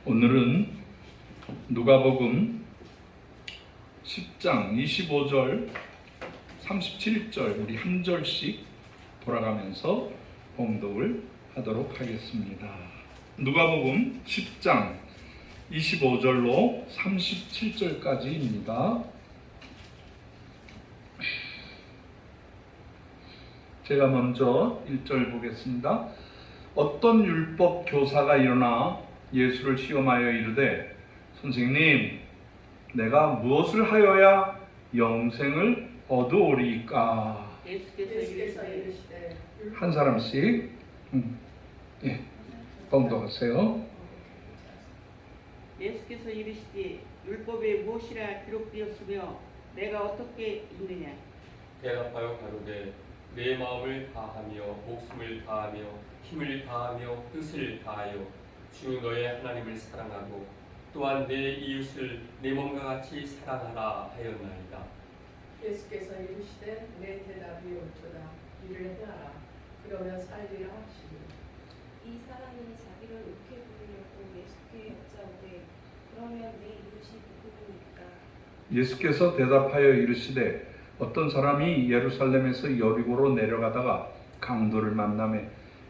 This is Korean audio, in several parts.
오늘은 누가복음 10장 25절, 37절 우리 한 절씩 돌아가면서 봉독을 하도록 하겠습니다. 누가복음 10장 25절로 37절까지입니다. 제가 먼저 1절 보겠습니다. 어떤 율법 교사가 일어나 예수를 시험하여 이르되, 선생님, 내가 무엇을 하여야 영생을 얻으오리까? 예수께서 이르시되 한 사람씩 봉독하세요. 예수께서 이르시되 율법에 무엇이라 기록되었으며 내가 어떻게 읽느냐? 대답하여 가로되 내 마음을 다하며 목숨을 다하며 힘을 다하며 뜻을 다하여 주 너의 하나님을 사랑하고 또한 내 이웃을 내 몸과 같이 사랑하라 하였나이다. 예수께서 이르시되 내 대답이 옳도다. 이를 행하라. 그러면 살리라 하시니. 이 사람이 자기를 옳게 부르려고 예수께 여짜오되 그러면 내 이웃이 누구니까? 예수께서 대답하여 이르시되, 어떤 사람이 예루살렘에서 여리고로 내려가다가 강도를 만나매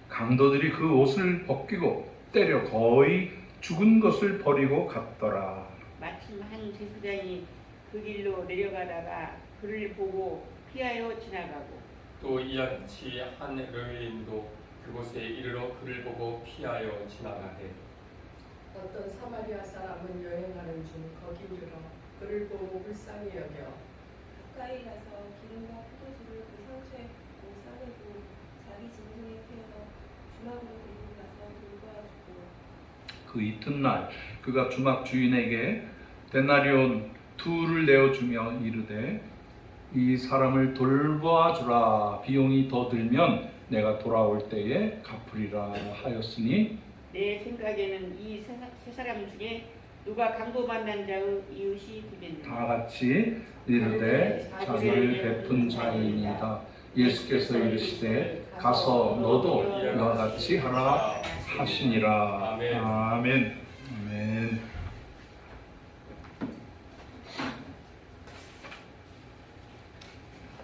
강도들이 그 옷을 벗기고 때려 거의 죽은 것을 버리고 갔더라. 마침 한 제사장이 그 길로 내려가다가 그를 보고 피하여 지나가고 또 이와 같이 한 레위인도 그곳에 이르러 그를 보고 피하여 지나가되 어떤 사마리아 사람은 여행하는 중 거기 이르러 그를 보고 불쌍히 여겨 가까이 가서 기름과 포도주를 그 상처에 붓고 싸매고 자기 짐승에 태워 주막으로 데리고 가서 돌보아주고 그 이튿날 그가 주막 주인에게 데나리온 2를 내어주며 이르되, 이 사람을 돌보아 주라. 비용이 더 들면 내가 돌아올 때에 갚으리라 하였으니, 내 생각에는 이 세 사람 중에 누가 강도 만난 자의 이웃이 되겠느냐? 다 같이 이르되 자비를 베푼 자이니이다. 예수께서 이르시되 가서 너도 이와 같이 하라 하시니라. 아멘. 아멘. 아멘.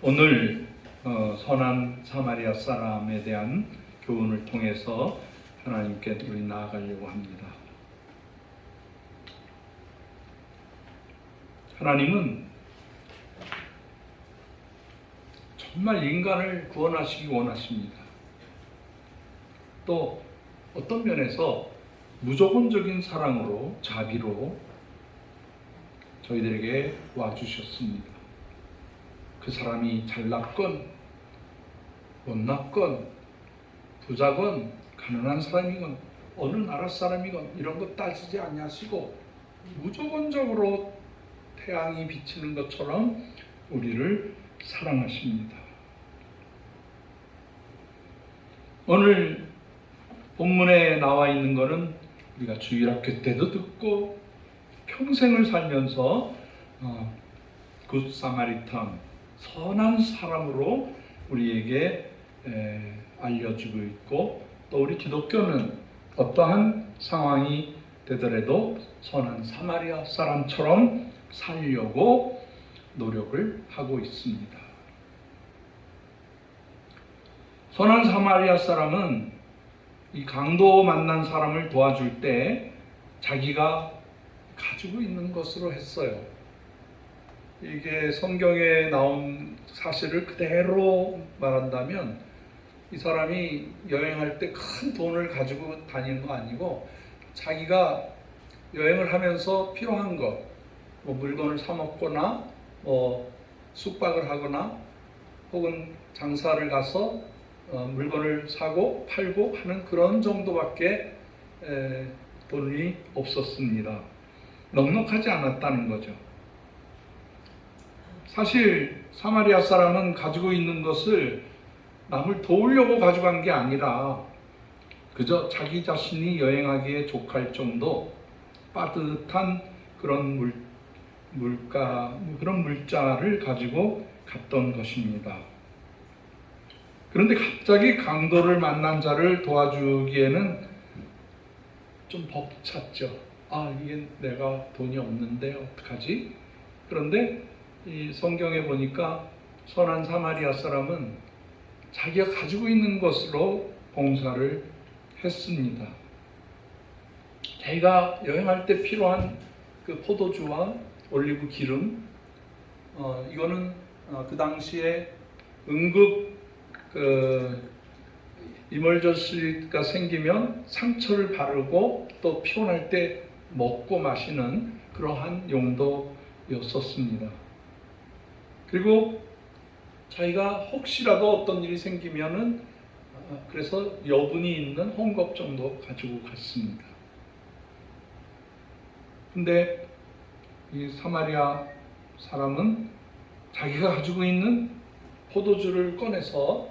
오늘 선한 사마리아 사람에 대한 교훈을 통해서 하나님께 우리 나아가려고 합니다. 하나님은 정말 인간을 구원하시기 원하십니다. 또 어떤 면에서 무조건적인 사랑으로, 자비로 저희들에게 와주셨습니다. 그 사람이 잘났건 못났건 부자건 가난한 사람이건 어느 나라 사람이건 이런 것 따지지 아니하시고 무조건적으로 태양이 비치는 것처럼 우리를 사랑하십니다. 오늘 본문에 나와 있는 것은 우리가 주일학교 때도 듣고 평생을 살면서 굿 사마리탄, 선한 사람으로 우리에게 알려주고 있고, 또 우리 기독교는 어떠한 상황이 되더라도 선한 사마리아 사람처럼 살려고 노력을 하고 있습니다. 선한 사마리아 사람은 이 강도 만난 사람을 도와줄 때 자기가 가지고 있는 것으로 했어요. 이게 성경에 나온 사실을 그대로 말한다면 이 사람이 여행할 때 큰 돈을 가지고 다니는 거 아니고 자기가 여행을 하면서 필요한 것, 뭐 물건을 사 먹거나 뭐 숙박을 하거나 혹은 장사를 가서 물건을 사고 팔고 하는 그런 정도밖에 돈이 없었습니다. 넉넉하지 않았다는 거죠. 사실 사마리아 사람은 가지고 있는 것을 남을 도우려고 가져간 게 아니라 그저 자기 자신이 여행하기에 족할 정도 빠듯한 그런 그런 물자를 가지고 갔던 것입니다. 그런데 갑자기 강도를 만난 자를 도와주기에는 좀 벅찼죠. 이게 내가 돈이 없는데 어떡하지? 그런데 이 성경에 보니까 선한 사마리아 사람은 자기가 가지고 있는 것으로 봉사를 했습니다. 자기가 여행할 때 필요한 그 포도주와 올리브 기름, 이거는 그 당시에 응급 이멀전시가 생기면 상처를 바르고 또 피곤할 때 먹고 마시는 그러한 용도였었습니다. 그리고 자기가 혹시라도 어떤 일이 생기면은 그래서 여분이 있는 헝겊 정도 가지고 갔습니다. 근데 이 사마리아 사람은 자기가 가지고 있는 포도주를 꺼내서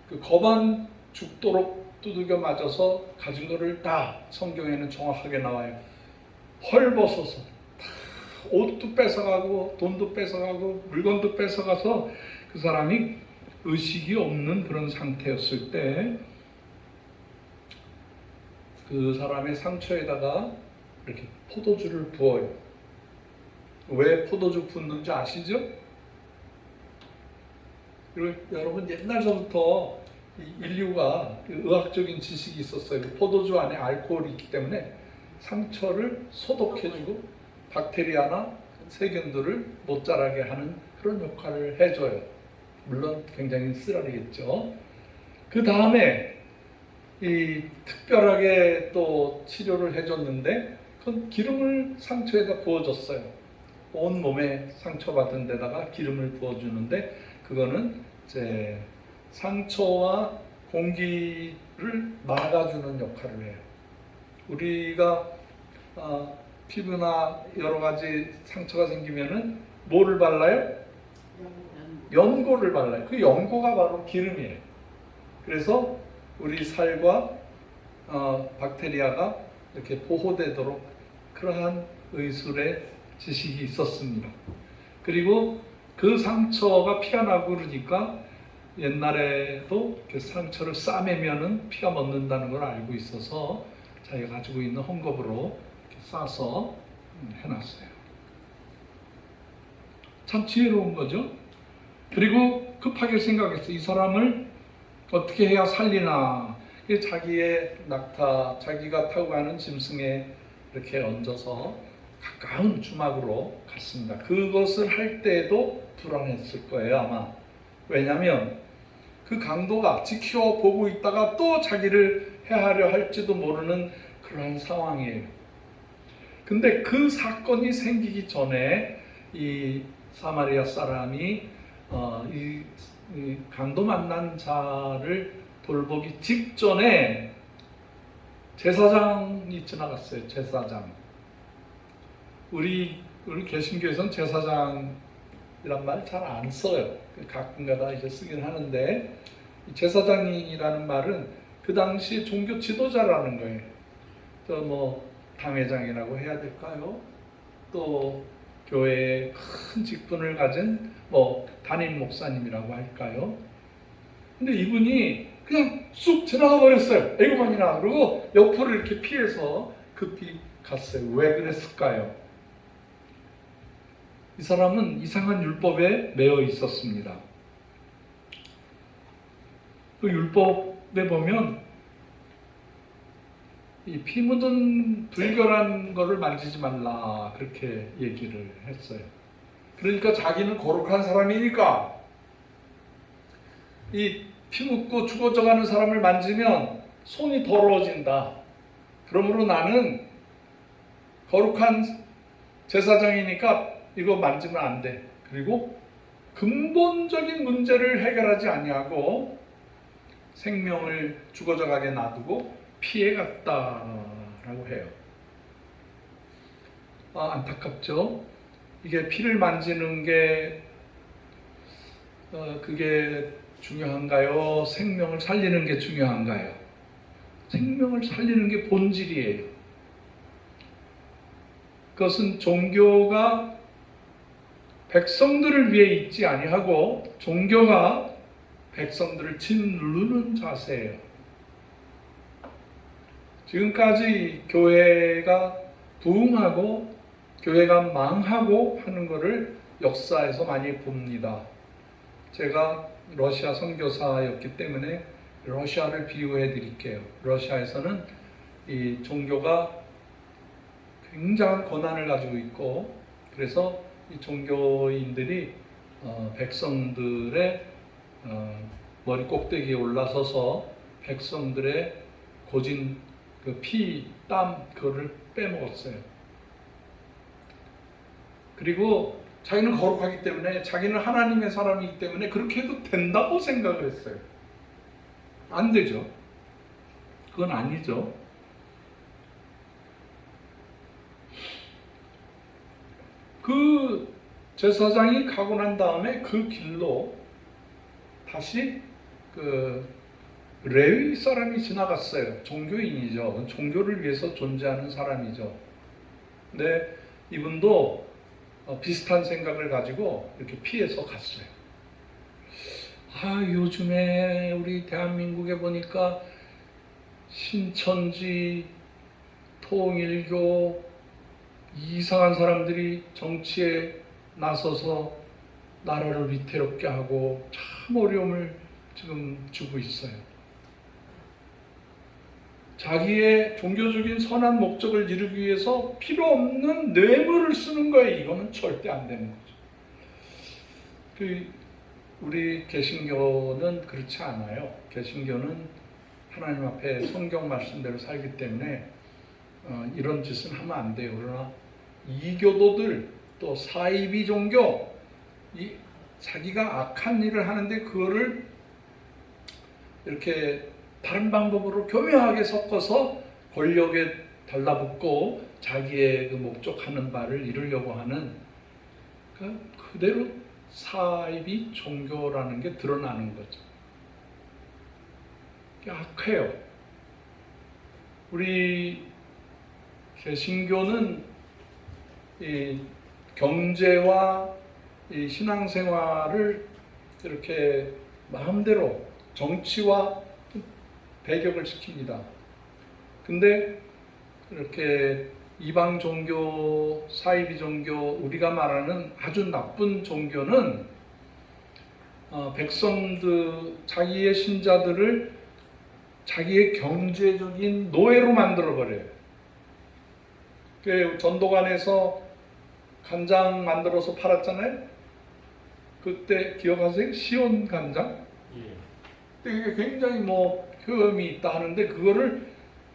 그 거반 죽도록 두들겨 맞아서 가진 거를 다 성경에는 정확하게 나와요. 헐벗어서 옷도 뺏어가고 돈도 뺏어가고 물건도 뺏어가서 그 사람이 의식이 없는 그런 상태였을 때 그 사람의 상처에다가 이렇게 포도주를 부어요. 왜 포도주 붓는지 아시죠? 그리고 여러분 옛날서부터 인류가 의학적인 지식이 있었어요. 포도주 안에 알코올이 있기 때문에 상처를 소독해주고 박테리아나 세균들을 못 자라게 하는 그런 역할을 해줘요. 물론 굉장히 쓰라리겠죠. 그 다음에 이 특별하게 또 치료를 해줬는데 그건 기름을 상처에다 부어줬어요. 온 몸에 상처받은 데다가 기름을 부어주는데 그거는 이제 상처와 공기를 막아주는 역할을 해요. 우리가 피부나 여러 가지 상처가 생기면은 뭐를 발라요? 연고를 발라요. 그 연고가 바로 기름이에요. 그래서 우리 살과 박테리아가 이렇게 보호되도록 그러한 의술의 지식이 있었습니다. 그리고 그 상처가 피가 나고 그러니까 옛날에도 그 상처를 싸매면은 피가 멎는다는 걸 알고 있어서 자기가 가지고 있는 헝겊으로 싸서 해놨어요. 참 지혜로운 거죠. 그리고 급하게 생각했어요. 이 사람을 어떻게 해야 살리나. 자기의 낙타, 자기가 타고 가는 짐승에 이렇게 얹어서 가까운 주막으로 갔습니다. 그것을 할 때도 불안했을 거예요, 아마. 왜냐하면 그 강도가 지켜보고 있다가 또 자기를 해하려 할지도 모르는 그런 상황이에요. 근데 그 사건이 생기기 전에 이 사마리아 사람이 이 강도 만난 자를 돌보기 직전에 제사장이 지나갔어요. 제사장. 우리 개신교에서는 제사장이란 말 잘 안 써요. 가끔가다 이제 쓰긴 하는데 제사장이라는 말은 그 당시 종교 지도자라는 거예요. 또 뭐 당회장이라고 해야 될까요? 또 교회에 큰 직분을 가진 뭐 담임 목사님이라고 할까요? 근데 이분이 그냥 쑥 지나가 버렸어요. 에고만이나. 그러고 옆으로 이렇게 피해서 급히 갔어요. 왜 그랬을까요? 이 사람은 이상한 율법에 매여 있었습니다. 그 율법에 보면 이 피 묻은 불결한 거를 만지지 말라 그렇게 얘기를 했어요. 그러니까 자기는 거룩한 사람이니까 이 피 묻고 죽어져가는 사람을 만지면 손이 더러워진다. 그러므로 나는 거룩한 제사장이니까 이거 만지면 안 돼. 그리고 근본적인 문제를 해결하지 아니하고 생명을 죽어져가게 놔두고 피해갔다라고 해요. 안타깝죠? 이게 피를 만지는 게 그게 중요한가요? 생명을 살리는 게 중요한가요? 생명을 살리는 게 본질이에요. 그것은 종교가 백성들을 위해 있지 아니하고 종교가 백성들을 짓누르는 자세예요. 지금까지 교회가 부흥하고 교회가 망하고 하는 것을 역사에서 많이 봅니다. 제가 러시아 선교사였기 때문에 러시아를 비유해 드릴게요. 러시아에서는 이 종교가 굉장한 권한을 가지고 있고, 그래서 이 종교인들이 백성들의 머리 꼭대기에 올라서서 백성들의 고진 그 피, 땀 그거를 빼먹었어요. 그리고 자기는 거룩하기 때문에, 자기는 하나님의 사람이기 때문에 그렇게 해도 된다고 생각을 했어요. 안 되죠. 그건 아니죠. 그 제사장이 가고 난 다음에 그 길로 다시 그 레위 사람이 지나갔어요. 종교인이죠. 종교를 위해서 존재하는 사람이죠. 근데 이분도 비슷한 생각을 가지고 이렇게 피해서 갔어요. 요즘에 우리 대한민국에 보니까 신천지, 통일교, 이상한 사람들이 정치에 나서서 나라를 위태롭게 하고 참 어려움을 지금 주고 있어요. 자기의 종교적인 선한 목적을 이루기 위해서 필요 없는 뇌물을 쓰는 거예요. 이거는 절대 안 되는 거죠. 우리 개신교는 그렇지 않아요. 개신교는 하나님 앞에 성경 말씀대로 살기 때문에 이런 짓은 하면 안 돼요. 그러나 이교도들, 또 사이비 종교, 자기가 악한 일을 하는데 그거를 이렇게 다른 방법으로 교묘하게 섞어서 권력에 달라붙고 자기의 그 목적하는 바를 이루려고 하는, 그대로 사이비 종교라는 게 드러나는 거죠. 악해요. 우리 개신교는 이 경제와 이 신앙생활을 이렇게 마음대로 정치와 배격을 시킵니다. 근데 이렇게 이방 종교, 사이비 종교, 우리가 말하는 아주 나쁜 종교는 백성들, 자기의 신자들을 자기의 경제적인 노예로 만들어버려요. 그 전도관에서 간장 만들어서 팔았잖아요. 그때 기억하세요? 시온 간장? 예. 이게 굉장히 효험이 있다 하는데, 그거를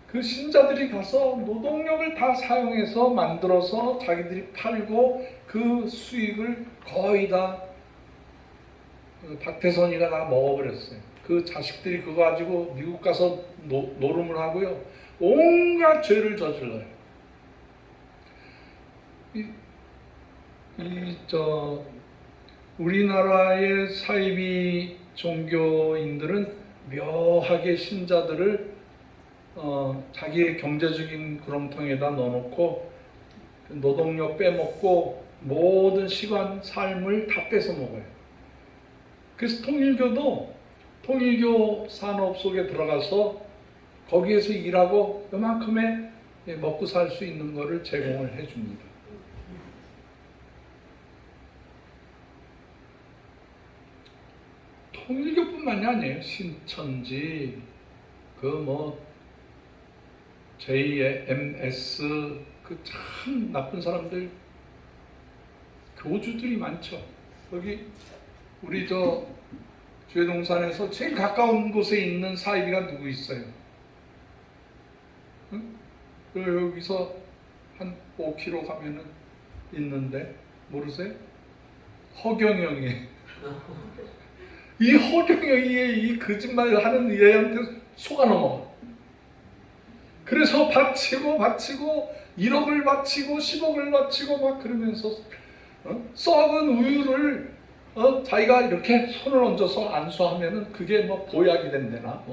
그 신자들이 가서 노동력을 다 사용해서 만들어서 자기들이 팔고 그 수익을 거의 다 박태선이가 다 먹어버렸어요. 그 자식들이 그거 가지고 미국 가서 노름을 하고요. 온갖 죄를 저질러요. 우리나라의 사이비 종교인들은 묘하게 신자들을 자기의 경제적인 구렁텅이에다 넣어놓고 노동력 빼먹고 모든 시간, 삶을 다 뺏어 먹어요. 그래서 통일교 산업 속에 들어가서 거기에서 일하고 요만큼의 먹고 살 수 있는 거를 제공을 해줍니다. 통일교뿐만이 아니에요. 신천지, JMS, 참 나쁜 사람들, 교주들이 많죠. 여기 우리 주회동산에서 제일 가까운 곳에 있는 사이비가 누구 있어요? 응? 여기서 한 5km 가면은 있는데 모르세요? 허경영이에요. 이 허경영이 이 거짓말을 하는 얘한테 속아 넘어. 그래서 바치고 1억을 바치고 10억을 바치고 막 그러면서 썩은 우유를 자기가 이렇게 손을 얹어서 안수하면은 그게 보약이 된대나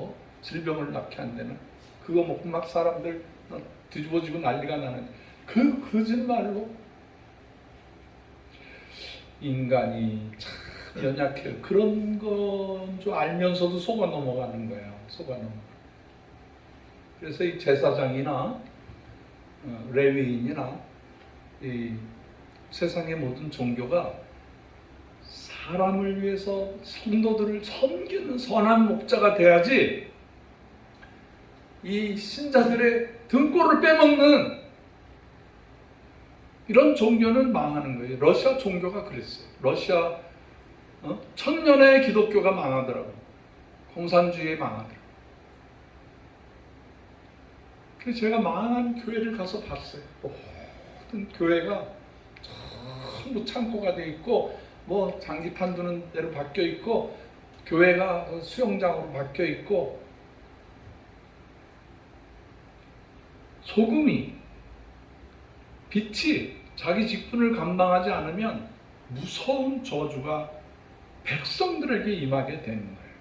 질병을 낫게 한대나, 그거 먹고 막 사람들 뒤집어지고 난리가 나는 그 거짓말로 인간이 참 연약해요. 그런 건 줄 알면서도 속아 넘어가는 거예요. 속아 넘어. 그래서 이 제사장이나 레위인이나 이 세상의 모든 종교가 사람을 위해서 성도들을 섬기는 선한 목자가 돼야지 이 신자들의 등골을 빼먹는 이런 종교는 망하는 거예요. 러시아 종교가 그랬어요. 러시아 천년의 기독교가 망하더라고요. 공산주의에 망하더라고요. 그래서 제가 망한 교회를 가서 봤어요. 모든 교회가 전부 창고가 돼 있고 뭐 장기판 두는 데로 바뀌어 있고 교회가 수영장으로 바뀌어 있고 소금이 빛이 자기 직분을 감당하지 않으면 무서운 저주가 백성들에게 임하게 되는 거예요.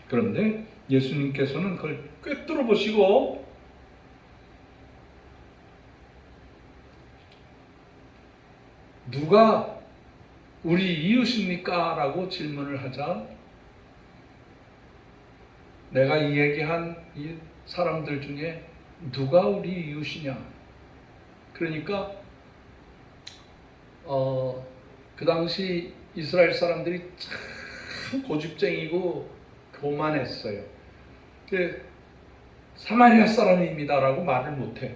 그런데 예수님께서는 그걸 꿰뚫어 보시고 누가 우리 이웃입니까? 라고 질문을 하자 내가 이 얘기한 이 사람들 중에 누가 우리 이웃이냐? 그러니까 그 당시 이스라엘 사람들이 참 고집쟁이고 교만했어요. 사마리아 사람입니다라고 말을 못해.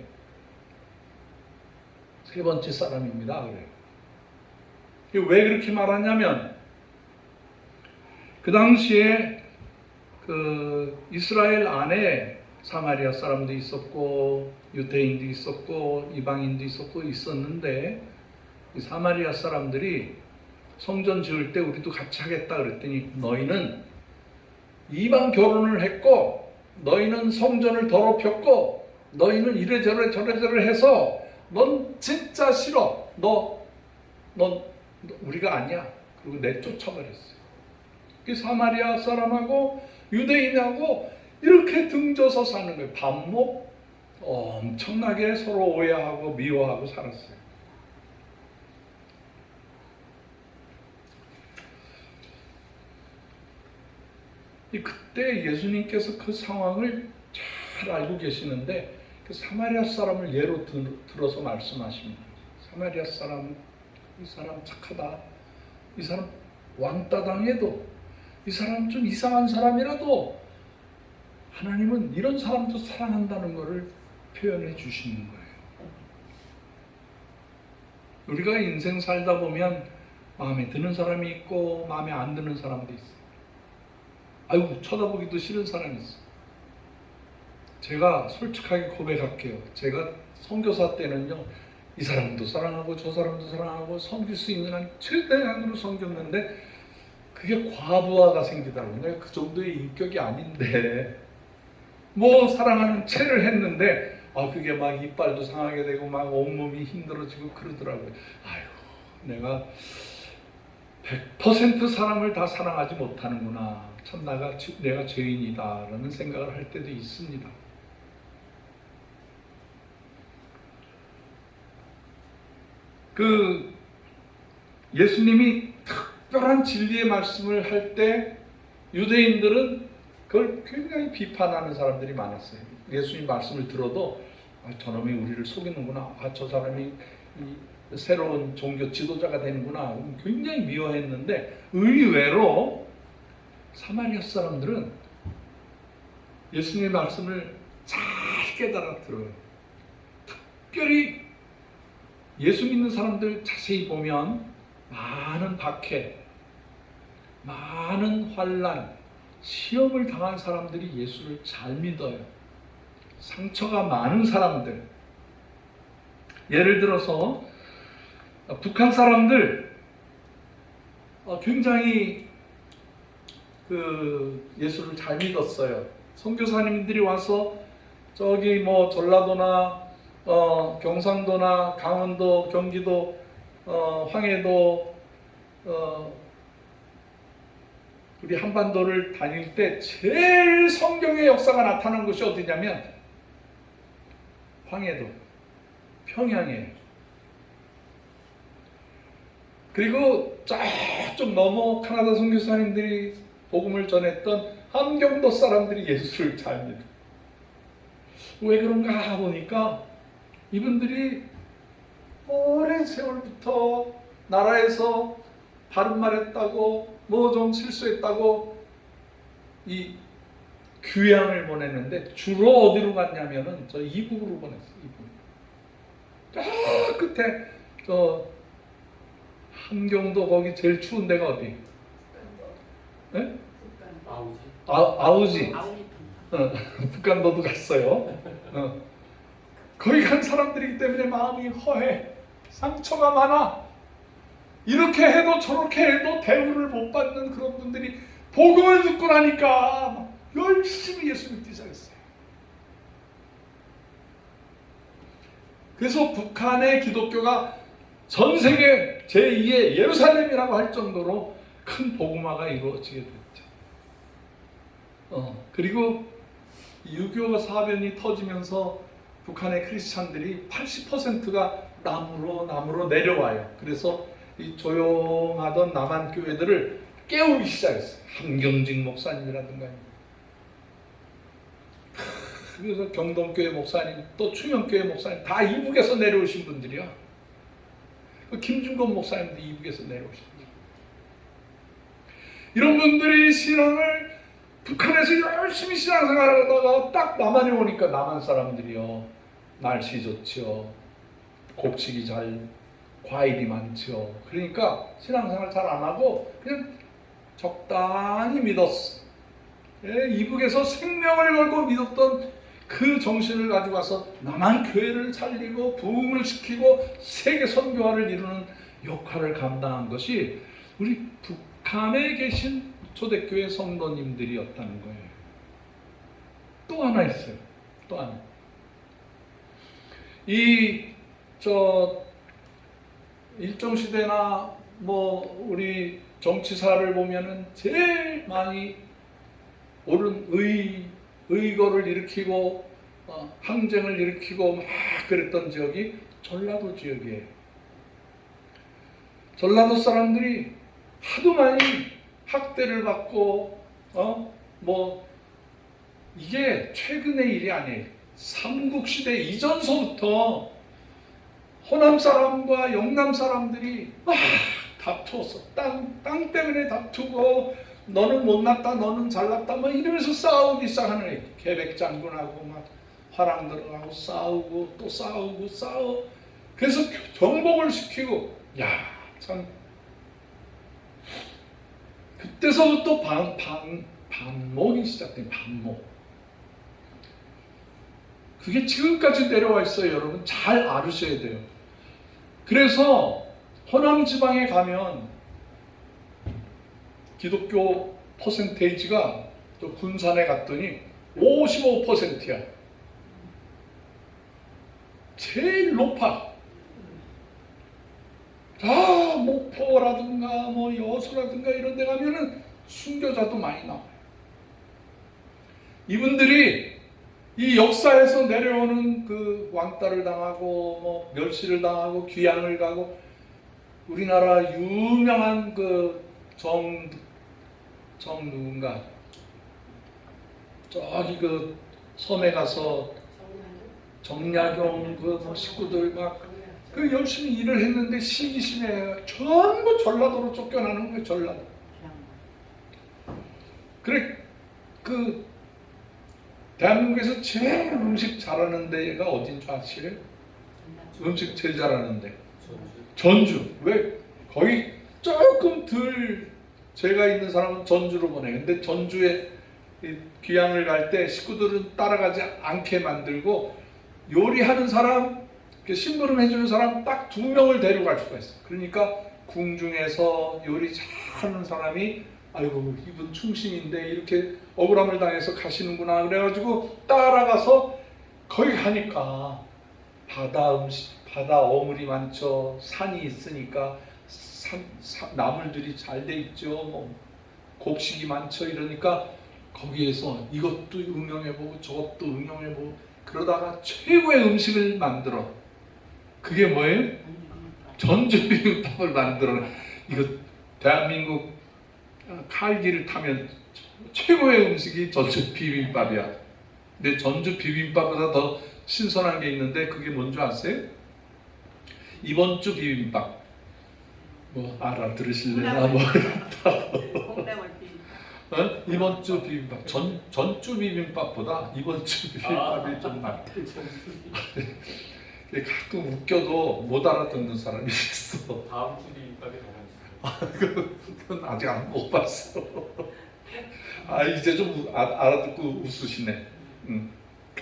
세 번째 사람입니다. 그래요. 왜 그렇게 말하냐면 그 당시에 그 이스라엘 안에 사마리아 사람도 있었고 유대인도 있었고 이방인도 있었고 있었는데 이 사마리아 사람들이 성전 지을 때 우리도 같이 하겠다 그랬더니 너희는 이방 결혼을 했고 너희는 성전을 더럽혔고 너희는 이래저래 저래저래 해서 넌 진짜 싫어. 넌 우리가 아니야. 그리고 내쫓아버렸어요. 사마리아 사람하고 유대인하고 이렇게 등져서 사는 거예요. 반목 엄청나게 서로 오해하고 미워하고 살았어요. 그때 예수님께서 그 상황을 잘 알고 계시는데 그 사마리아 사람을 예로 들어서 말씀하십니다. 사마리아 사람, 이 사람 착하다. 이 사람 왕따 당해도 이 사람 좀 이상한 사람이라도 하나님은 이런 사람도 사랑한다는 것을 표현해 주시는 거예요. 우리가 인생 살다 보면 마음에 드는 사람이 있고 마음에 안 드는 사람도 있어요. 아이고 쳐다보기도 싫은 사람이 있어요. 제가 솔직하게 고백할게요. 제가 선교사 때는요. 이 사람도 사랑하고 저 사람도 사랑하고 섬길 수 있는 한 최대한으로 섬겼는데 그게 과부하가 생기더라고요. 내가 그 정도의 인격이 아닌데 뭐 사랑하는 채를 했는데 그게 막 이빨도 상하게 되고 막 온몸이 힘들어지고 그러더라고요. 아유 내가 100% 사람을 다 사랑하지 못하는구나. 참 내가 죄인이다 라는 생각을 할 때도 있습니다. 그 예수님이 특별한 진리의 말씀을 할 때 유대인들은 그걸 굉장히 비판하는 사람들이 많았어요. 예수님 말씀을 들어도 저놈이 우리를 속이는구나. 저 사람이 새로운 종교 지도자가 되는구나. 굉장히 미워했는데 의외로 사마리아 사람들은 예수님의 말씀을 잘 깨달아 들어요. 특별히 예수 믿는 사람들 자세히 보면 많은 박해, 많은 환난, 시험을 당한 사람들이 예수를 잘 믿어요. 상처가 많은 사람들. 예를 들어서 북한 사람들 굉장히 예수를 잘 믿었어요. 선교사님들이 와서 저기 뭐 전라도나 경상도나 강원도, 경기도, 황해도, 우리 한반도를 다닐 때 제일 성경의 역사가 나타난 곳이 어디냐면 황해도, 평양에. 그리고 쫙 넘어 카나다 선교사님들이 복음을 전했던 함경도 사람들이 예수를 잘 믿어요. 왜 그런가 보니까 이분들이 오랜 세월부터 나라에서 바른 말 했다고 뭐 좀 실수했다고 이 귀향을 보냈는데 주로 어디로 갔냐면은 저 이북으로 보냈어요. 이북. 저 끝에 저 함경도 거기 제일 추운 데가 어디? 네? 아우지. 아우지. 아우지 북한도도 갔어요. 거기 간 사람들이기 때문에 마음이 허해. 상처가 많아. 이렇게 해도 저렇게 해도 대우를 못 받는 그런 분들이 복음을 듣고 나니까 막 열심히 예수 믿기 시작했어요. 그래서 북한의 기독교가 전 세계 제2의 예루살렘이라고 할 정도로 큰 복음화가 이루어지게 됐죠. 그리고 6.25 사변이 터지면서 북한의 크리스찬들이 80%가 남으로 내려와요. 그래서 이 조용하던 남한 교회들을 깨우기 시작했어요. 한경직 목사님이라든가, 그래서 경동교회 목사님, 또 충영교회 목사님 다 이북에서 내려오신 분들이야. 김준건 목사님도 이북에서 내려오신 분들. 이런 분들이 신앙을 북한에서 열심히 신앙생활하다가 딱 남한에 오니까 남한 사람들이요, 날씨 좋지요, 곡식이 잘, 과일이 많지요. 그러니까 신앙생활 잘 안 하고 그냥 적당히 믿었어. 예, 이북에서 생명을 걸고 믿었던 그 정신을 가지고 와서 남한 교회를 살리고 부흥을 시키고 세계 선교화를 이루는 역할을 감당한 것이 우리 북한에 계신 초대교회 성도님들이었다는 거예요. 또 하나 있어요. 또 하나. 일정시대나 뭐 우리 정치사를 보면은 제일 많이 옳은 의거를 일으키고 항쟁을 일으키고 막 그랬던 지역이 전라도 지역이에요. 전라도 사람들이 하도 많이 학대를 받고 뭐 이게 최근의 일이 아니에요. 삼국시대 이전서부터 호남 사람과 영남 사람들이 막 다투었어. 땅 때문에 다투고 너는 못났다, 너는 잘났다, 뭐 이러면서 싸우기 시작하는 거예요. 계백 장군하고 막 화랑 들어가고 싸우고 또 싸우고 그래서 정복을 시키고, 야, 참 그때서부터 반목이 시작된 반목. 그게 지금까지 내려와 있어요. 여러분 잘 알으셔야 돼요. 그래서 호남 지방에 가면 기독교 퍼센테이지가 저 군산에 갔더니 55%야. 제일 높아. 목포라든가 뭐 여수라든가 이런 데 가면은 순교자도 많이 나와요. 이분들이 이 역사에서 내려오는 그 왕따를 당하고 뭐 멸시를 당하고 귀양을 가고, 우리나라 유명한 그 누군가 저기 그 섬에 가서 정약용 그 식구들 막 그 열심히 일을 했는데 시기심에 전부 전라도로 쫓겨나는 거예요. 전라도. 그래 그 대한민국에서 제일 음식 잘하는 데가 어딘 줄 아시래요? 음식 제일 잘하는 데 전주. 왜? 거기 조금 덜 제가 있는 사람은 전주로 보내. 근데 전주에 귀향을 갈 때 식구들은 따라가지 않게 만들고 요리하는 사람, 심부름 해주는 사람 딱 2명을 데려갈 수가 있어. 그러니까 궁중에서 요리 잘하는 사람이 아이고 이분 충신인데 이렇게 억울함을 당해서 가시는구나 그래가지고 따라가서 거기 가니까 바다 어물이 많죠. 산이 있으니까 나물들이 잘 돼 있죠. 뭐 곡식이 많죠. 이러니까 거기에서 이것도 응용해보고 저것도 응용해보고 그러다가 최고의 음식을 만들어. 그게 뭐예요? 전주 비빔밥을 만들어. 이거 대한민국 칼기를 타면 최고의 음식이 전주 비빔밥이야. 근데 전주 비빔밥보다 더 신선한 게 있는데 그게 뭔지 아세요? 이번 주 비빔밥. 뭐 알아들으실래나 뭐 콩나물 비빔밥. 이번 주 비빔밥. 전주 비빔밥보다 이번 주 비빔밥이 좀 낫다. 가끔 웃겨도 못 알아듣는 사람이 있어. 다음 주 비빔밥이 더 맛있어요. 그건 아직 안 먹어봤어. 이제 좀 알아듣고 웃으시네.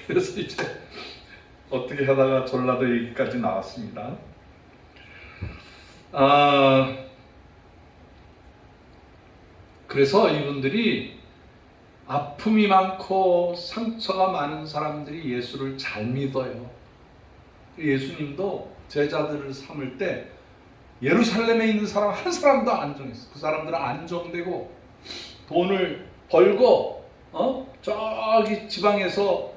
그래서 이제 어떻게 하다가 전라도 얘기까지 나왔습니다. 그래서 이분들이 아픔이 많고 상처가 많은 사람들이 예수를 잘 믿어요. 예수님도 제자들을 삼을 때 예루살렘에 있는 사람 한 사람도 안정했어요. 그 사람들은 안정되고 돈을 벌고 저기 지방에서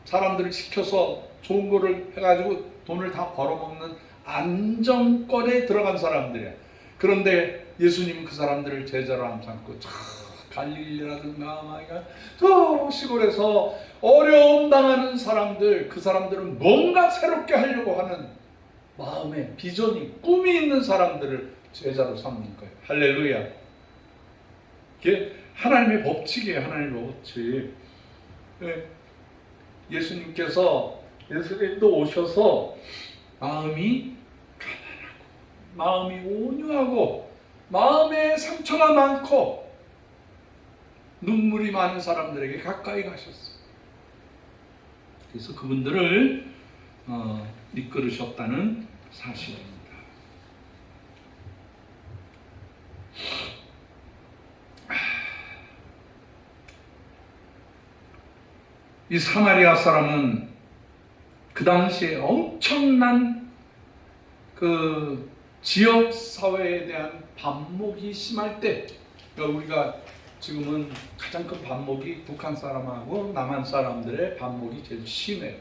사람들을 시켜서 좋은 거를 해가지고 돈을 다 벌어먹는 안정권에 들어간 사람들이야. 그런데 예수님은 그 사람들을 제자로 안 삼고 갈릴리라든가 저 시골에서 어려움 당하는 사람들, 그 사람들은 뭔가 새롭게 하려고 하는 마음에 비전이, 꿈이 있는 사람들을 제자로 삼는 거예요. 할렐루야. 이게 하나님의 법칙이에요. 하나님의 법칙. 예수님도 오셔서 마음이 가난하고 마음이 온유하고 마음에 상처가 많고 눈물이 많은 사람들에게 가까이 가셨어요. 그래서 그분들을 이끌으셨다는 사실입니다. 이 사마리아 사람은 그 당시에 엄청난 그 지역 사회에 대한 반목이 심할 때, 그러니까 우리가 지금은 가장 큰 반목이 북한 사람하고 남한 사람들의 반목이 제일 심해요.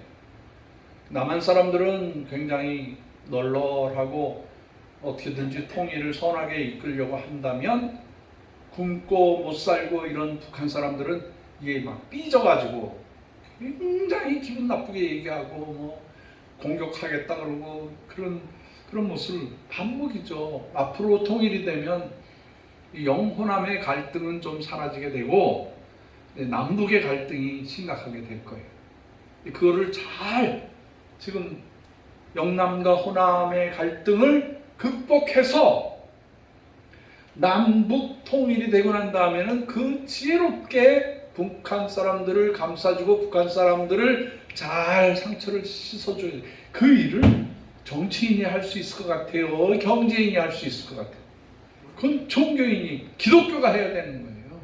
남한 사람들은 굉장히 널널하고 어떻게든지 통일을 선하게 이끌려고 한다면 굶고 못 살고 이런 북한 사람들은 이게 막 삐져가지고 굉장히 기분 나쁘게 얘기하고 뭐 공격하겠다 그러고 그런 모습을 반복이죠. 앞으로 통일이 되면 영호남의 갈등은 좀 사라지게 되고 남북의 갈등이 심각하게 될 거예요. 그거를 잘 지금 영남과 호남의 갈등을 극복해서 남북 통일이 되고 난 다음에는 그 지혜롭게 북한 사람들을 감싸주고 북한 사람들을 잘 상처를 씻어줘야 돼요. 그 일을 정치인이 할 수 있을 것 같아요. 경제인이 할 수 있을 것 같아요. 그건 종교인이, 기독교가 해야 되는 거예요.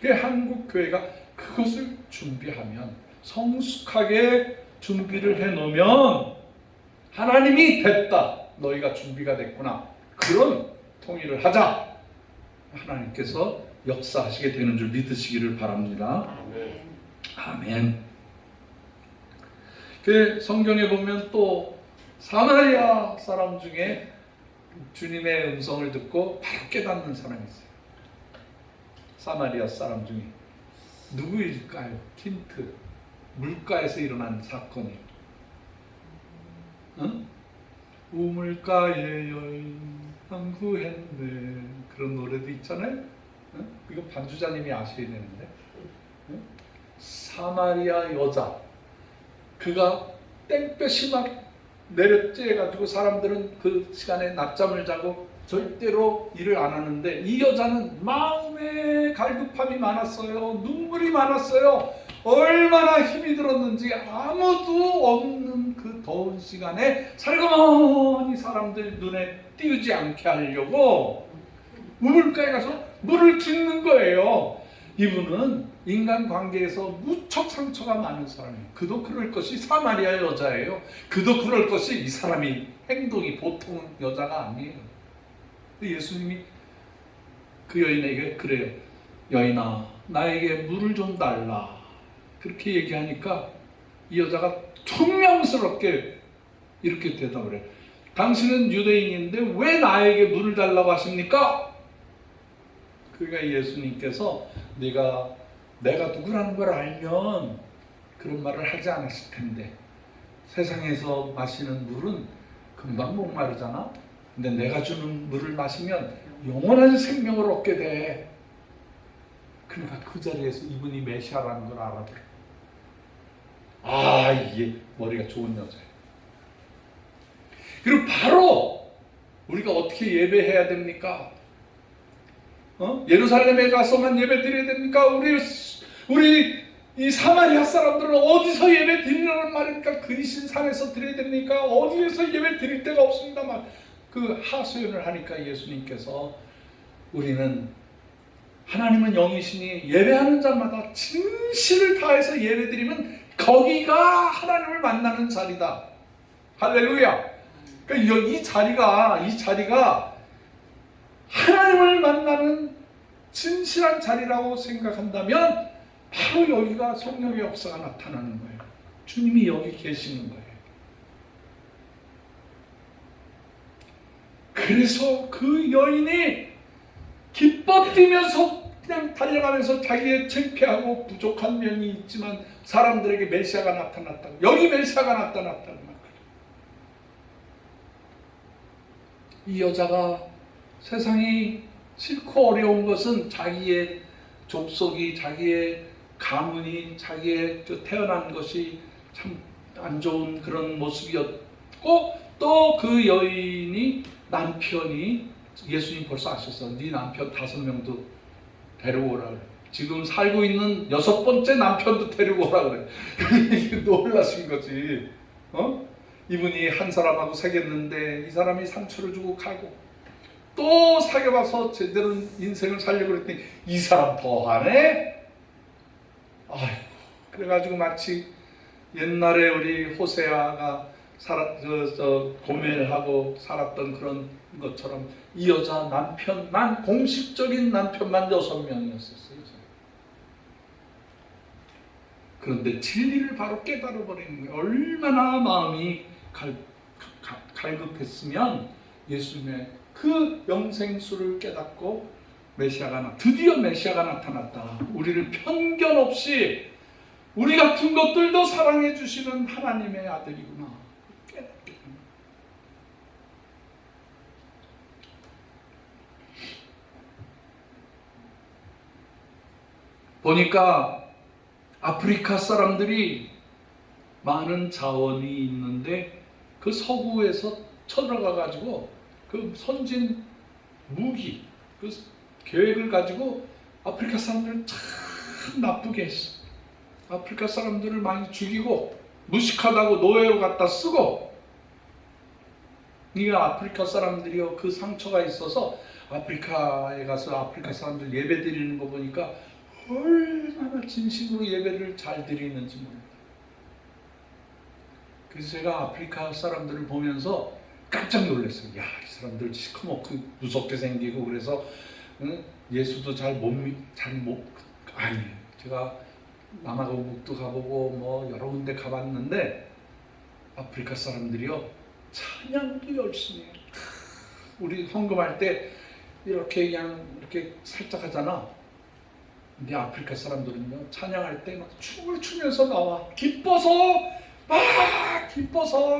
그래서 한국 교회가 그것을 준비하면, 성숙하게 준비를 해놓으면 하나님이 됐다, 너희가 준비가 됐구나, 그런 통일을 하자, 하나님께서 역사하시게 되는 줄 믿으시기를 바랍니다. 아멘. 그 성경에 보면 또 사마리아 사람 중에 주님의 음성을 듣고 바로 깨닫는 사람이 있어요. 사마리아 사람 중에 누구일까요? 힌트. 물가에서 일어난 사건이에요. 우물가에 여인 항구했네, 그런 노래도 있잖아요. 이거 반주자님이 아셔야 되는데. 사마리아 여자, 그가 땡볕이 막 내려쬐가지고 사람들은 그 시간에 낮잠을 자고 절대로 일을 안 하는데, 이 여자는 마음에 갈급함이 많았어요. 눈물이 많았어요. 얼마나 힘이 들었는지 아무도 없는 그 더운 시간에 살그머니 사람들 눈에 띄우지 않게 하려고 우물가에 가서 물을 깃는 거예요. 이분은 인간관계에서 무척 상처가 많은 사람이에요. 그도 그럴 것이 사마리아 여자예요. 그도 그럴 것이 이 사람이 행동이 보통 여자가 아니에요. 예수님이 그 여인에게 그래요. 여인아, 나에게 물을 좀 달라. 그렇게 얘기하니까 이 여자가 퉁명스럽게 이렇게 대답을 해요. 당신은 유대인인데 왜 나에게 물을 달라고 하십니까? 그러니까 예수님께서 네가 내가 누구라는 걸 알면 그런 말을 하지 않았을 텐데. 세상에서 마시는 물은 금방 목마르잖아. 근데 내가 주는 물을 마시면 영원한 생명을 얻게 돼. 그러니까 그 자리에서 이분이 메시아라는 걸 알아들어. 아, 이게 머리가 좋은 여자예요. 그리고 바로 우리가 어떻게 예배해야 됩니까? 예루살렘에 가서만 예배 드려야 됩니까? 우리 이 사마리아 사람들은 어디서 예배 드리라는 말입니까? 그리신 산에서 드려야 됩니까? 어디에서 예배 드릴 데가 없습니다만, 그 하소연을 하니까 예수님께서 우리는, 하나님은 영이시니 예배하는 자마다 진실을 다해서 예배 드리면 거기가 하나님을 만나는 자리다. 할렐루야. 그러니까 이 자리가 하나님을 만나는 진실한 자리라고 생각한다면 바로 여기가 성령의 역사가 나타나는 거예요. 주님이 여기 계시는 거예요. 그래서 그 여인이 기뻐 뛰면서 그냥 달려가면서 자기의 창피하고 부족한 면이 있지만 사람들에게 메시아가 나타났다고, 여기 메시아가 나타났다고 막 그래요. 이 여자가 세상이 싫고 어려운 것은 자기의 족속이, 자기의 가문이, 자기의 태어난 것이 참 안 좋은 그런 모습이었고, 또 그 여인이 남편이, 예수님 벌써 아셨어. 네 남편 5명도 데려오라 그래. 지금 살고 있는 6번째 남편도 데리고 오라 그래. 놀라신 거지. 이분이 한 사람하고 사귀었는데 이 사람이 상처를 주고 가고, 또 사귀어봐서 제대로 인생을 살려고 그랬더니 이 사람 더하네? 아이고, 그래가지고 마치 옛날에 우리 호세아가 고멜하고 살았던 그런 것처럼 이 여자 남편만, 공식적인 남편만 6명이었었어요. 그런데 진리를 바로 깨달아버리는 거예요. 얼마나 마음이 갈급했으면 예수님의 그 영생수를 깨닫고 드디어 메시아가 나타났다. 우리를 편견 없이 우리 같은 것들도 사랑해 주시는 하나님의 아들이구나. 깨닫게 됩니다. 보니까 아프리카 사람들이 많은 자원이 있는데 그 서구에서 쳐들어가 가지고 그 선진 무기, 그 계획을 가지고 아프리카 사람들을 참 나쁘게 했어. 아프리카 사람들을 많이 죽이고 무식하다고 노예로 갖다 쓰고. 네가 아프리카 사람들이요, 그 상처가 있어서 아프리카에 가서 아프리카 사람들 예배 드리는 거 보니까 얼마나 진심으로 예배를 잘 드리는지 몰라. 그래서 제가 아프리카 사람들을 보면서 깜짝 놀랐어요. 야, 이 사람들 시커멓고 무섭게 생기고 그래서 예수도 아니에요. 제가 남아공국도 가보고 뭐 여러 군데 가봤는데 아프리카 사람들이요, 찬양도 열심히 해요. 우리 헌금할 때 이렇게 그냥 이렇게 살짝 하잖아. 근데 아프리카 사람들은요, 찬양할 때 막 춤을 추면서 나와. 기뻐서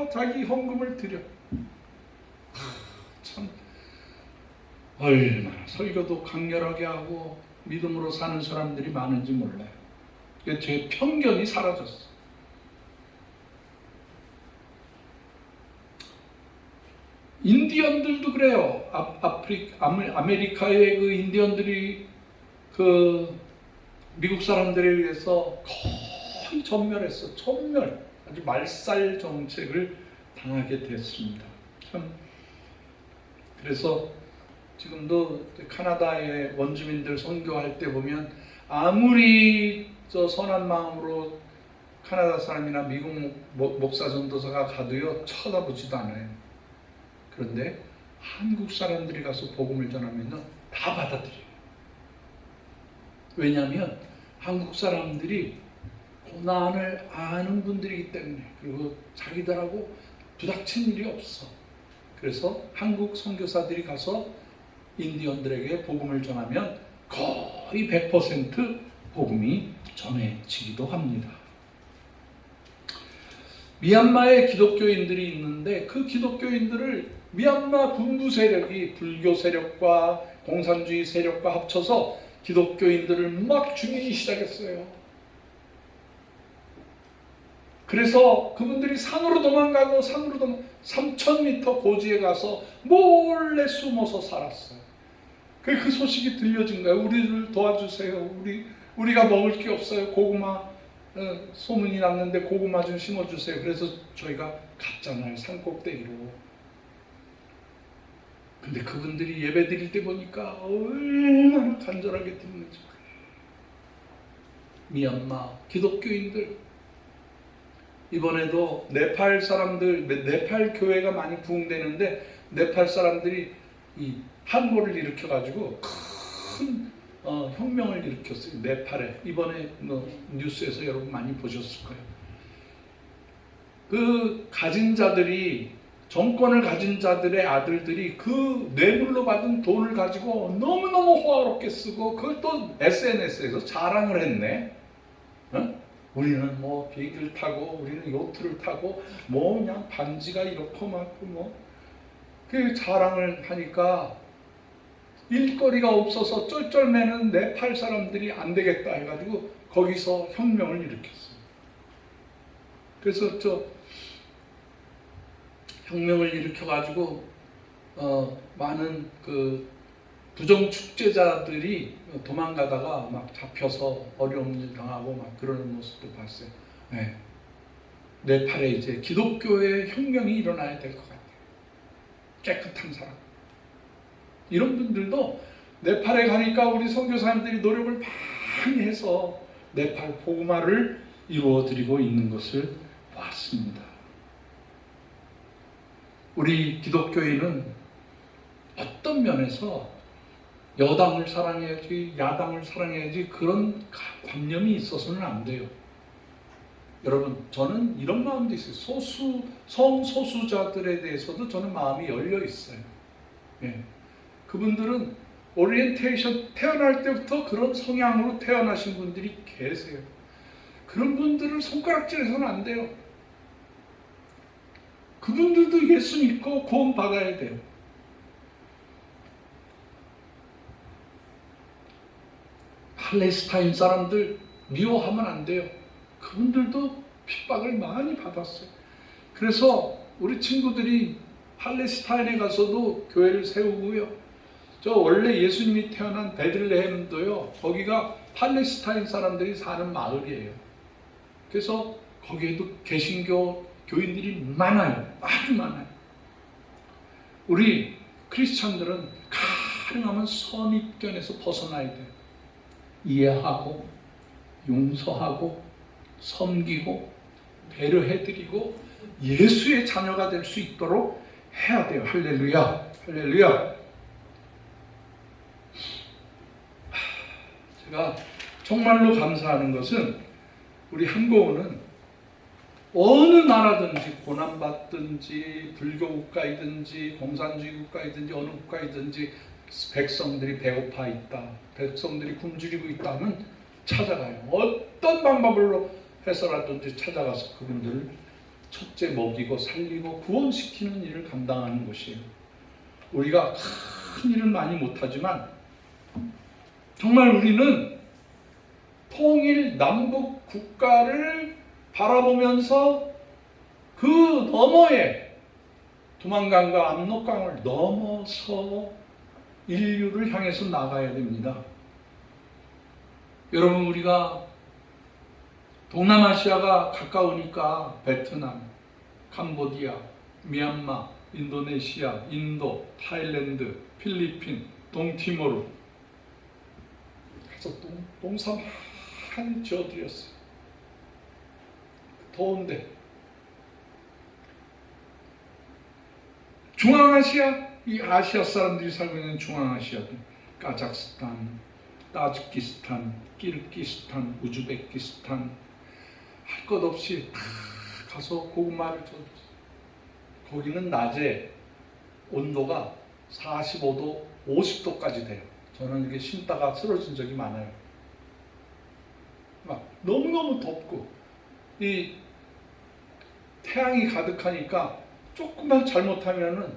자기 헌금을 드려. 참 얼마나 설교도 강렬하게 하고 믿음으로 사는 사람들이 많은지 몰라요. 제 편견이 사라졌어. 인디언들도 그래요. 아메리카의 그 인디언들이 그 미국 사람들에 의해서 거의 전멸했어. 아주 말살 정책을 당하게 됐습니다. 참, 그래서 지금도 카나다의 원주민들 선교할 때 보면 아무리 선한 마음으로 카나다 사람이나 미국 목사 전도사가 가도요, 쳐다보지도 않아요. 그런데 한국 사람들이 가서 복음을 전하면 다 받아들여요. 왜냐하면 한국 사람들이 고난을 아는 분들이기 때문에, 그리고 자기들하고 부닥친 일이 없어. 그래서 한국 선교사들이 가서 인디언들에게 복음을 전하면 거의 100% 복음이 전해지기도 합니다. 미얀마에 기독교인들이 있는데 그 기독교인들을 미얀마 군부 세력이 불교 세력과 공산주의 세력과 합쳐서 기독교인들을 막 죽이기 시작했어요. 그래서 그분들이 산으로 도망가고 3,000m 고지에 가서 몰래 숨어서 살았어요. 그 소식이 들려진 거예요. 우리를 도와주세요. 우리가 먹을 게 없어요. 고구마 소문이 났는데 고구마 좀 심어주세요. 그래서 저희가 갔잖아요. 산 꼭대기로. 근데 그분들이 예배 드릴 때 보니까 얼마나 간절하게 듣는지. 미얀마 기독교인들, 이번에도 네팔 사람들, 네팔 교회가 많이 부흥되는데 네팔 사람들이 이 항모를 일으켜가지고 큰 혁명을 일으켰어요. 네팔에. 이번에 뉴스에서 여러분 많이 보셨을 거예요. 그 가진 자들이, 정권을 가진 자들의 아들들이 그 뇌물로 받은 돈을 가지고 너무너무 호화롭게 쓰고 그걸 또 SNS에서 자랑을 했네. 우리는 뭐 비행기를 타고, 우리는 요트를 타고, 뭐 그냥 반지가 이렇고 많고 뭐 그 자랑을 하니까 일거리가 없어서 쩔쩔매는 네팔 사람들이 안 되겠다 해가지고 거기서 혁명을 일으켰어요. 그래서 혁명을 일으켜가지고 많은 그 부정 축제자들이 도망가다가 막 잡혀서 어려운 일 당하고 막 그러는 모습도 봤어요. 네. 네팔에 이제 기독교의 혁명이 일어나야 될 것 같아요. 깨끗한 사람. 이런 분들도 네팔에 가니까 우리 선교사님들이 노력을 많이 해서 네팔 복음화를 이루어드리고 있는 것을 봤습니다. 우리 기독교인은 어떤 면에서 여당을 사랑해야지, 야당을 사랑해야지 그런 관념이 있어서는 안 돼요. 여러분, 저는 이런 마음도 있어요. 성소수자들에 대해서도 저는 마음이 열려 있어요. 예. 그분들은 오리엔테이션, 태어날 때부터 그런 성향으로 태어나신 분들이 계세요. 그런 분들을 손가락질해서는 안 돼요. 그분들도 예수 믿고 구원 받아야 돼요. 팔레스타인 사람들 미워하면 안 돼요. 그분들도 핍박을 많이 받았어요. 그래서 우리 친구들이 팔레스타인에 가서도 교회를 세우고요. 저 원래 예수님이 태어난 베들레헴도요. 거기가 팔레스타인 사람들이 사는 마을이에요. 그래서 거기에도 개신교 교인들이 많아요. 아주 많아요. 우리 크리스찬들은 가능하면 선입견에서 벗어나야 돼요. 이해하고 용서하고 섬기고 배려해드리고 예수의 자녀가 될 수 있도록 해야 돼요. 할렐루야, 할렐루야. 제가 정말로 감사하는 것은 우리 한국은 어느 나라든지 고난받든지 불교 국가이든지 공산주의 국가이든지 어느 국가이든지 백성들이 배고파 있다, 백성들이 굶주리고 있다면 찾아가요. 어떤 방법으로 해서라든지 찾아가서 그분들을 첫째 먹이고 살리고 구원시키는 일을 감당하는 것이에요. 우리가 큰 일은 많이 못하지만 정말 우리는 통일 남북 국가를 바라보면서 그 너머에 두만강과 압록강을 넘어서 인류를 향해서 나가야 됩니다. 여러분, 우리가 동남아시아가 가까우니까 베트남, 캄보디아, 미얀마, 인도네시아, 인도, 타일랜드, 필리핀, 동티모르 가서 농사 많이 지어드렸어요. 더운데. 중앙아시아, 이 아시아 사람들이 살고 있는 중앙아시아도 카자흐스탄, 타지키스탄, 키르기스탄, 우즈베키스탄 할 것 없이 다 가서 고구마를 줬어요. 거기는 낮에 온도가 45도, 50도까지 돼요. 저는 이렇게 심다가 쓰러진 적이 많아요. 너무너무 덥고 이 태양이 가득하니까 조금만 잘못하면은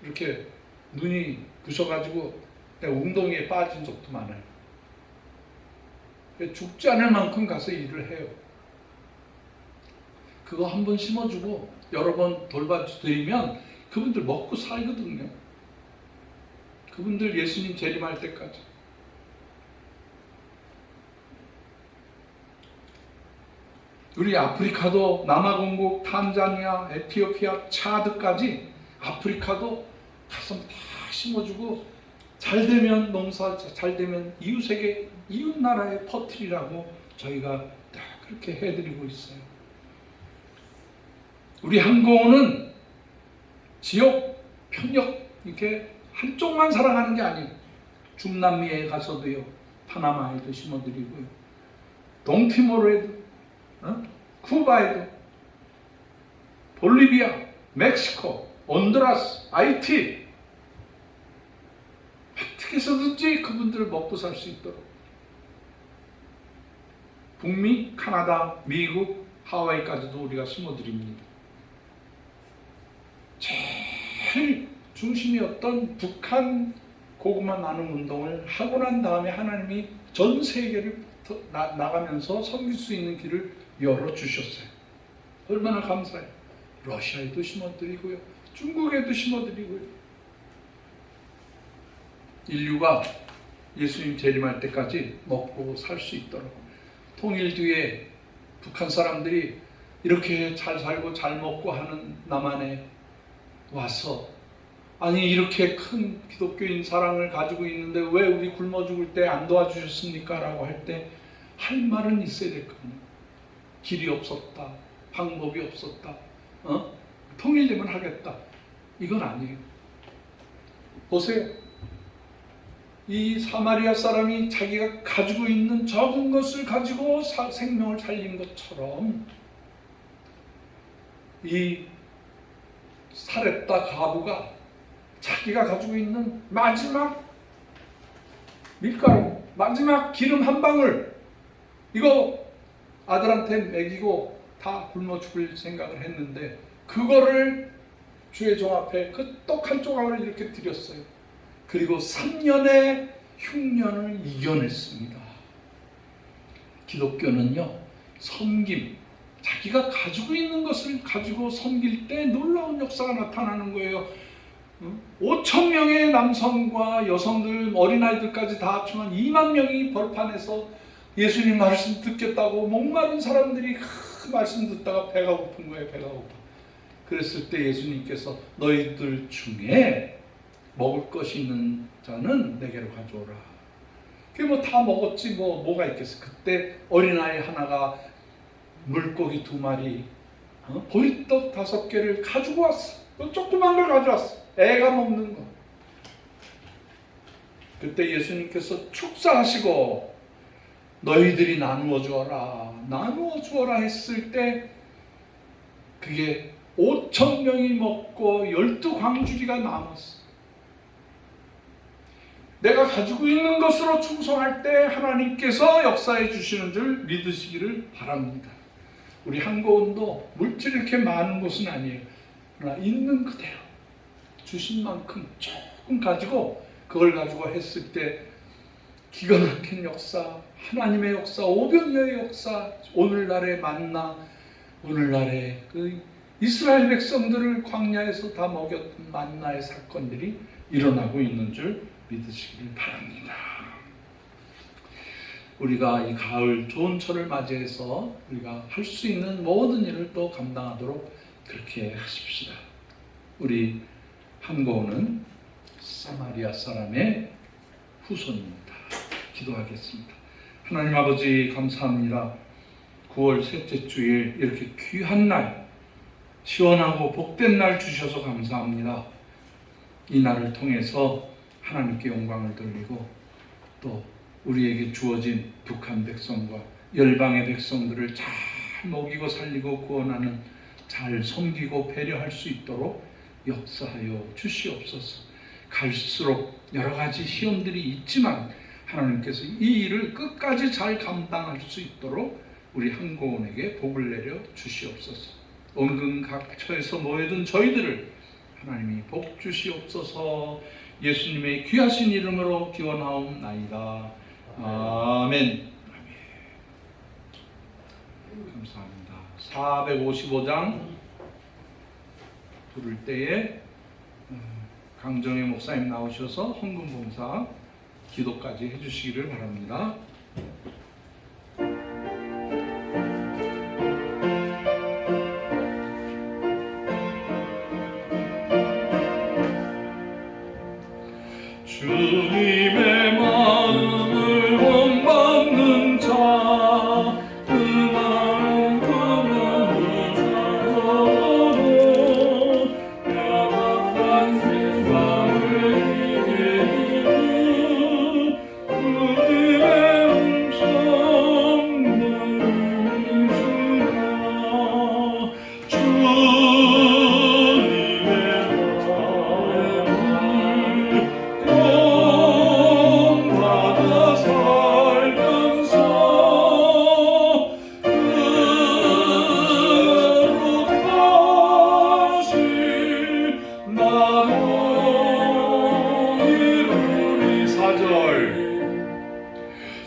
이렇게 눈이 부셔가지고 내가 웅덩이에 빠진 적도 많아요. 죽지 않을 만큼 가서 일을 해요. 그거 한번 심어주고 여러 번 돌봐드리면 그분들 먹고 살거든요. 그분들 예수님 재림할 때까지. 우리 아프리카도 남아공국, 탄자니아, 에티오피아, 차드까지 아프리카도 가서 다 심어주고 잘 되면 농사 잘 되면 이웃에게 이웃 나라에 퍼뜨리라고 저희가 다 그렇게 해드리고 있어요. 우리 한국은 지역 편역 이렇게 한쪽만 사랑하는 게 아니에요. 중남미에 가서도요, 파나마에도 심어드리고요, 동티모르에도, 쿠바에도, 볼리비아, 멕시코, 온두라스, 아이티 어떻게 해서든지 그분들을 먹고 살 수 있도록 북미, 카나다, 미국, 하와이까지도 우리가 심어드립니다. 제일 중심이었던 북한 고구마 나눔 운동을 하고 난 다음에 하나님이 전 세계를 나가면서 섬길 수 있는 길을 열어주셨어요. 얼마나 감사해요. 러시아에도 심어드리고요, 중국에도 심어드리고요. 인류가 예수님 재림할 때까지 먹고 살 수 있도록. 통일 뒤에 북한 사람들이 이렇게 잘 살고 잘 먹고 하는 남한에 와서, 아니 이렇게 큰 기독교인 사랑을 가지고 있는데 왜 우리 굶어 죽을 때 안 도와주셨습니까? 라고 할 때 할 말은 있어야 될 거 아니에요. 길이 없었다, 방법이 없었다, 통일되면 하겠다, 이건 아니에요. 보세요. 이 사마리아 사람이 자기가 가지고 있는 적은 것을 가지고 생명을 살린 것처럼 이 사렙다 과부가 자기가 가지고 있는 마지막 밀가루, 마지막 기름 한 방울, 이거 아들한테 먹이고 다 굶어 죽을 생각을 했는데 그거를 주의 종 앞에 그 떡 한 조각을 이렇게 드렸어요. 그리고 3년의 흉년을 이겨냈습니다. 기독교는요, 섬김, 자기가 가지고 있는 것을 가지고 섬길 때 놀라운 역사가 나타나는 거예요. 5천 명의 남성과 여성들, 어린아이들까지 다 합치면 2만 명이 벌판에서 예수님 말씀 듣겠다고 목마른 사람들이 그 말씀 듣다가 배가 고픈 거예요. 배가 고파. 그랬을 때 예수님께서 너희들 중에 먹을 것이 있는 자는 내게로 가져오라. 그게 뭐 다 먹었지 뭐가 있겠어. 그때 어린아이 하나가 물고기 2마리, 보리떡 5개를 가지고 왔어. 조그만 걸 가져왔어. 애가 먹는 거. 그때 예수님께서 축사하시고 너희들이 나누어 주어라 했을 때 그게 5천 명이 먹고 12광주리가 남았어. 내가 가지고 있는 것으로 충성할 때 하나님께서 역사해 주시는 줄 믿으시기를 바랍니다. 우리 한국은도 물질이 이렇게 많은 곳은 아니에요. 그러나 있는 그대로 주신 만큼 조금 가지고 그걸 가지고 했을 때 기가 막힌 역사, 하나님의 역사, 오병이어의 역사, 오늘날의 만나, 오늘날의 그 이스라엘 백성들을 광야에서 다 먹였던 만나의 사건들이 일어나고 있는 줄 믿으시길 바랍니다. 우리가 이 가을 좋은 철을 맞이해서 우리가 할 수 있는 모든 일을 또 감당하도록 그렇게 하십시다. 우리 한고은은 사마리아 사람의 후손입니다. 기도하겠습니다. 하나님 아버지 감사합니다. 9월 셋째 주일 이렇게 귀한 날, 시원하고 복된 날 주셔서 감사합니다. 이 날을 통해서 하나님께 영광을 돌리고 또 우리에게 주어진 북한 백성과 열방의 백성들을 잘 먹이고 살리고 구원하는, 잘 섬기고 배려할 수 있도록 역사하여 주시옵소서. 갈수록 여러 가지 시험들이 있지만 하나님께서 이 일을 끝까지 잘 감당할 수 있도록 우리 한고은에게 복을 내려 주시옵소서. 온근 각처에서 모여든 저희들을 하나님이 복 주시옵소서. 예수님의 귀하신 이름으로 기원하옵나이다. 아멘. 감사합니다. 455장 부를 때에 강정혜 목사님 나오셔서 헌금봉사 기도까지 해주시기를 바랍니다. 주님의 마음을 본받는 자, 그 마음 그만이 자더러 야박한 세상을 이기는 주님의 음성 들으시라. 주님의 마음을 받아 살면서 거룩하시 나도 이루리. 4절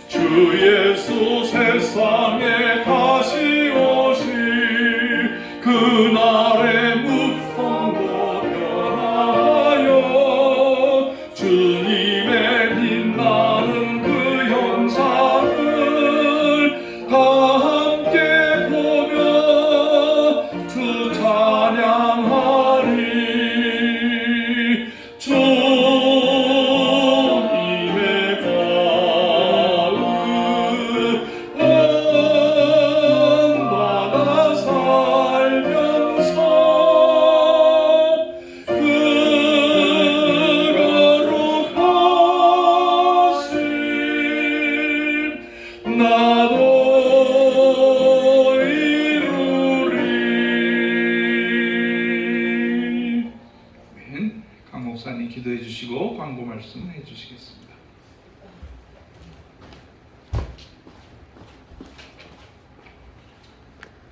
주 예수 세상에 다시 오시 그날의 무성도 변하여 주님의 빛나는 그 형상을 다 함께 보며 주 찬양하리. 주님의 마음 받아 살면서 거룩하심 나도 이루리. 아멘. 강 목사님 기도해 주시고 광고 말씀 해 주시겠습니다.